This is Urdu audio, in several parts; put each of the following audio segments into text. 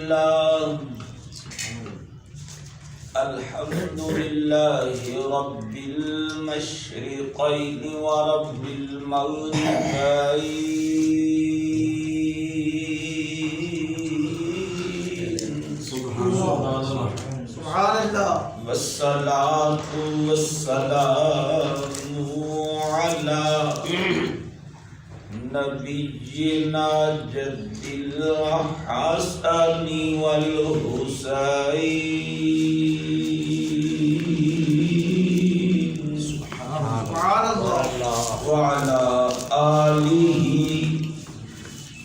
لله الحمد لله رب المشرقين ورب المغربين سبحان الله والصلاة والسلام على نبينا جد الحسن والحسين سبحان الله وعلى آله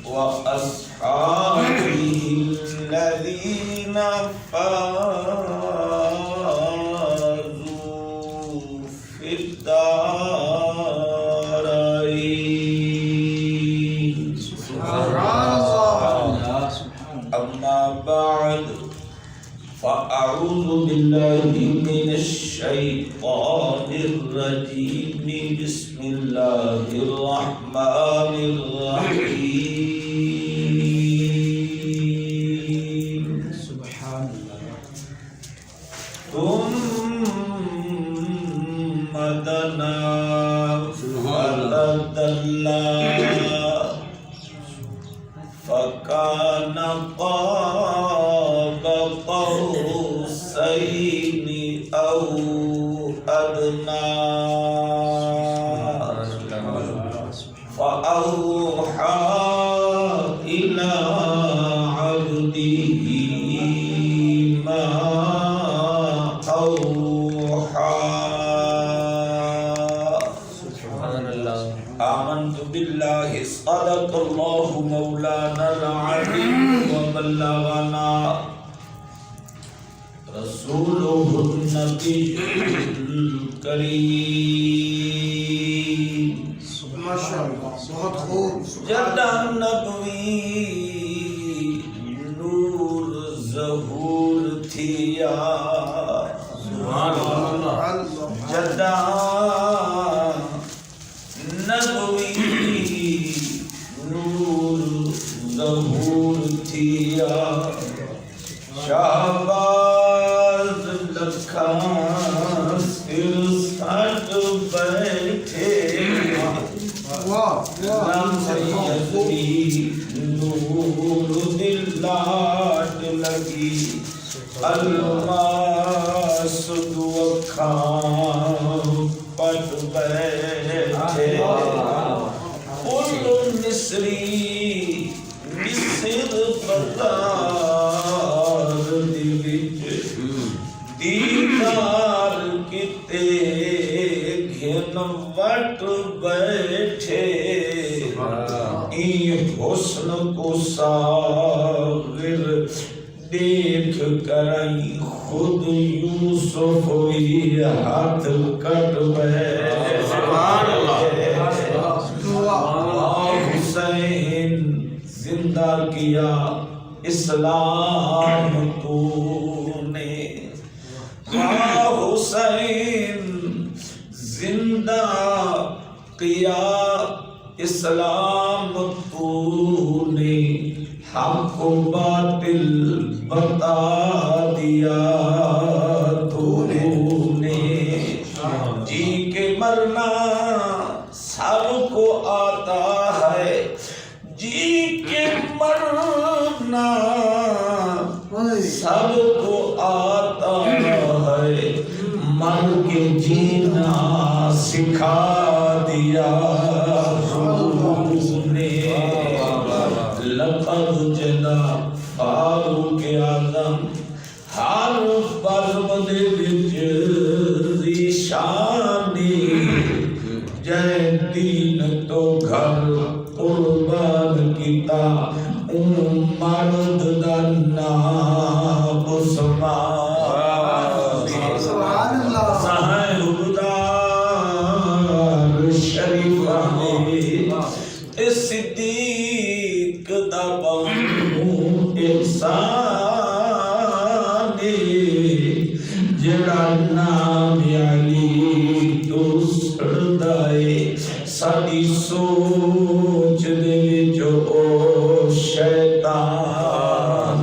وأصحابه الذين فازوا في الدارين. أما بعد فأعوذ بالله من الشيطان الرجيم. بسم الله الرحمن الرحيم. سبحان الله. ثم دنا فتدلى فكان قاب قوسين أو أدنى فأوحى إلى عبده ما أوحى. آمنت بالله صدق الله مولانا العظيم وبلغنا رسوله النبي الكريم. ما شاء الله بہت خوب. جدا نبوی نور ظہور تھیا. سبحان اللہ. جدا نبوی نور ظہور تھیا. شہباز لکھاں سرسٹ بیٹھے. نور دل لاٹ لگی الماس دو اکھاں پٹ بیٹھے. کل مصری مصر بازار دی وچ دیدار کتے گھن وٹ بیٹھے. این حسن کو ساغر دیکھ کریں خود یوسف بھی ہاتھ کٹ بیٹھے. حسین زندہ کیا اسلام تو نے. حسین زندہ کیا اسلام تو نے. حق و باطل بتا دیا تو نے. جی کے مرنا سب کو آتا ہے. جی کے مرنا سب کو آتا ہے. مر کے جینا سکھا دیا نے. لقد جدا فاروق اعظم ہر بزم دے وچ ذیشانی. جے دین تو گھر قربان کیتا مرد دا نام عثمان. سبحان اللہ. صاحبدار شریف نے صدیق دا بانو انسان جڑا نام علی تو سڑدا ہے. ساری سوچ دے جو شیطان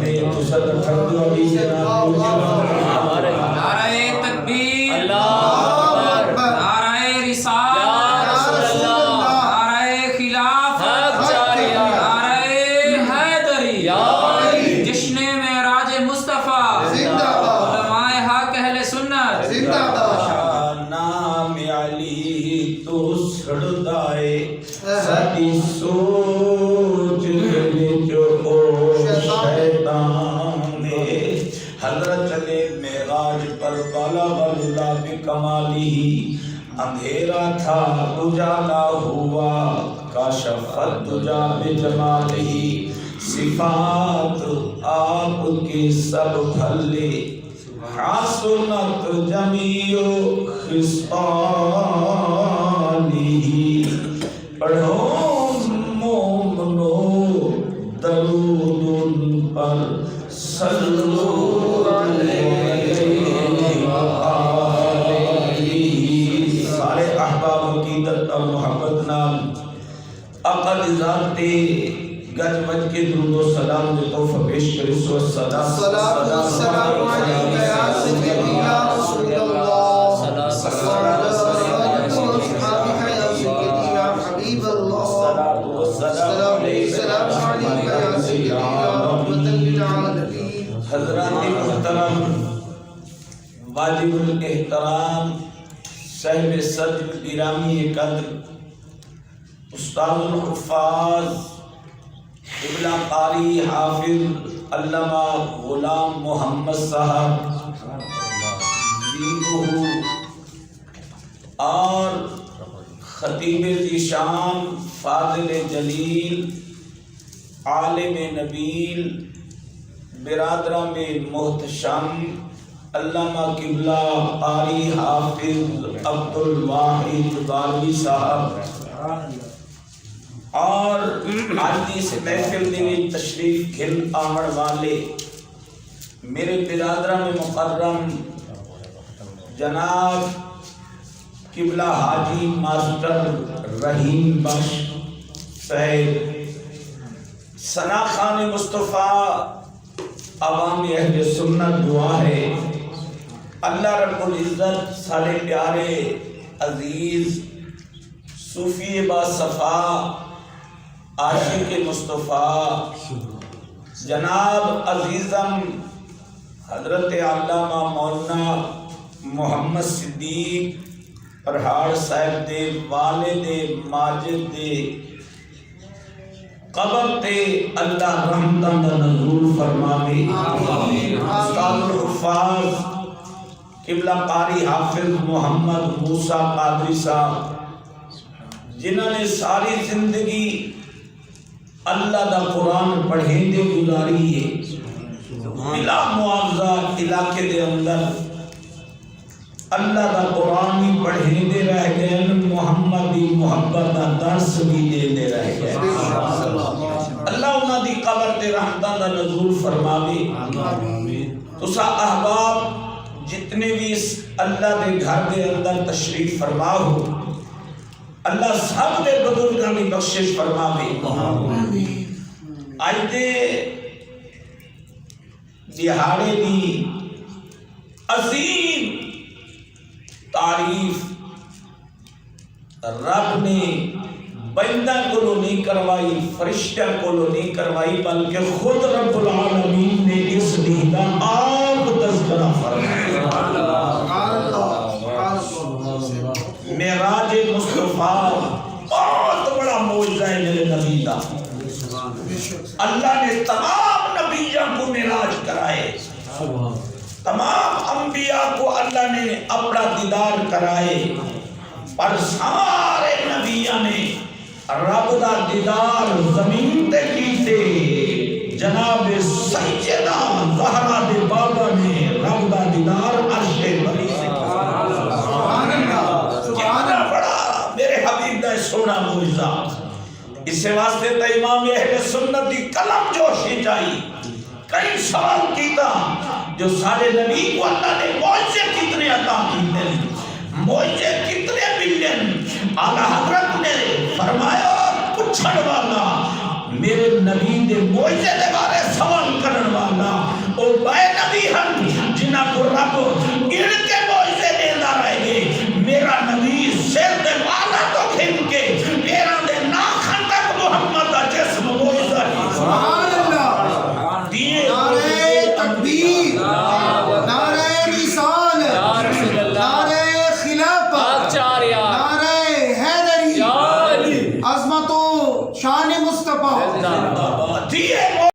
کمالہ اندھیرا تھا اجالا ہوا کاشف الدجا بجمالہ صفات آپ کی سب بھلے حسنت جمیع خصالہ پڑھو مومنو درود ان پر صلو علیہ وآلہ سارے احباب عقیدت اور محبت نام اقل ذات گج بج کے درود و سلام دے تحفہ پیش کرے سو الصلاۃ والسلام علیکہ یا سیدی یا رسول اللہ وعلی آلہ واصحابہ یا سیدی یا حبیب اللہ السلام علیکہ یا سیدی یا رحمۃ للعالمین حضرات محترم واجب الاحترام صاحب صدر گرامی قدر استاد الحفاظ قبلہ قاری حافظ علامہ غلام محمد صاحب دیدہو اور خطیب ذیشان فاضل جلیل عالم نبیل برادران میں محتشم علامہ قبلہ قاری حافظ عبد الواحد غالبی صاحب اور آج اس محفل میں تشریف گھن آمڑ والے میرے برادران میں مقرم جناب قبلہ حاجی ماسٹر رحیم بخش صاحب ثنا خان مصطفیٰ عوام اہل سنت دعا ہے اللہ رب العزت سارے پیارے عزیز صوفی با صفا عاشق مصطفیٰ جناب عزیزم حضرت علامہ مولانا محمد صدیق پرہاڑ صاحب دے والد ماجد دے قبر تے اللہ رحمتاں دا نزول فرماوے استاد الحفاظ قبلہ قاری حافظ محمد موسیٰ قادری صاحب جنہوں نے ساری زندگی اللہ دا قرآن پڑھیں دے گزاری ہے بلا معاوضہ علاقے دے اندر اللہ دا قرآن بھی پڑھیں دے رہ گئے محمد دی محبت دا درس بھی دے دے رہ گئے اللہ انہاں دی قبر تے رحمتاں دا نزول فرماوے تو سا احباب جتنے بھی اس اللہ دے گھر دے اندر تشریف فرما ہو اللہ سب دے بزرگاں دی بخشش فرماوے آج دے دہاڑے دی عظیم تعریف رب نے بندہ کو نہیں کروائی فرشتہ کو نہیں کروائی بلکہ خود رب العالمین نے اس دین کا آپ تذکرہ فرمایا معراج مصطفیٰ بہت بڑا معجزہ ہے میرے نبی کا اللہ نے تمام نبیوں کو معراج کرائے تمام انبیاء کو اللہ نے اپنا دیدار کرائے پر سارے نبیوں نے رب دا دیدار زمین تے کیتے جناب سیدہ زہرا دے بابا نے رب دا دیدار عرش بری سے کتنا بڑا میرے حبیب دا سونا معجزہ اس واسطے تا امام اہل سنت دی قلم جوشی چاہیے کئی سوال کیتا جو سارے نبی کو اللہ نے معجزے کتنے عطا کیتے معجزے کتنے ملین اعلیٰ حضرت نے فرمایا پوچھن والا میرے نبی دے معجزے دے بارے سوال کرن والا او بے نبی ہن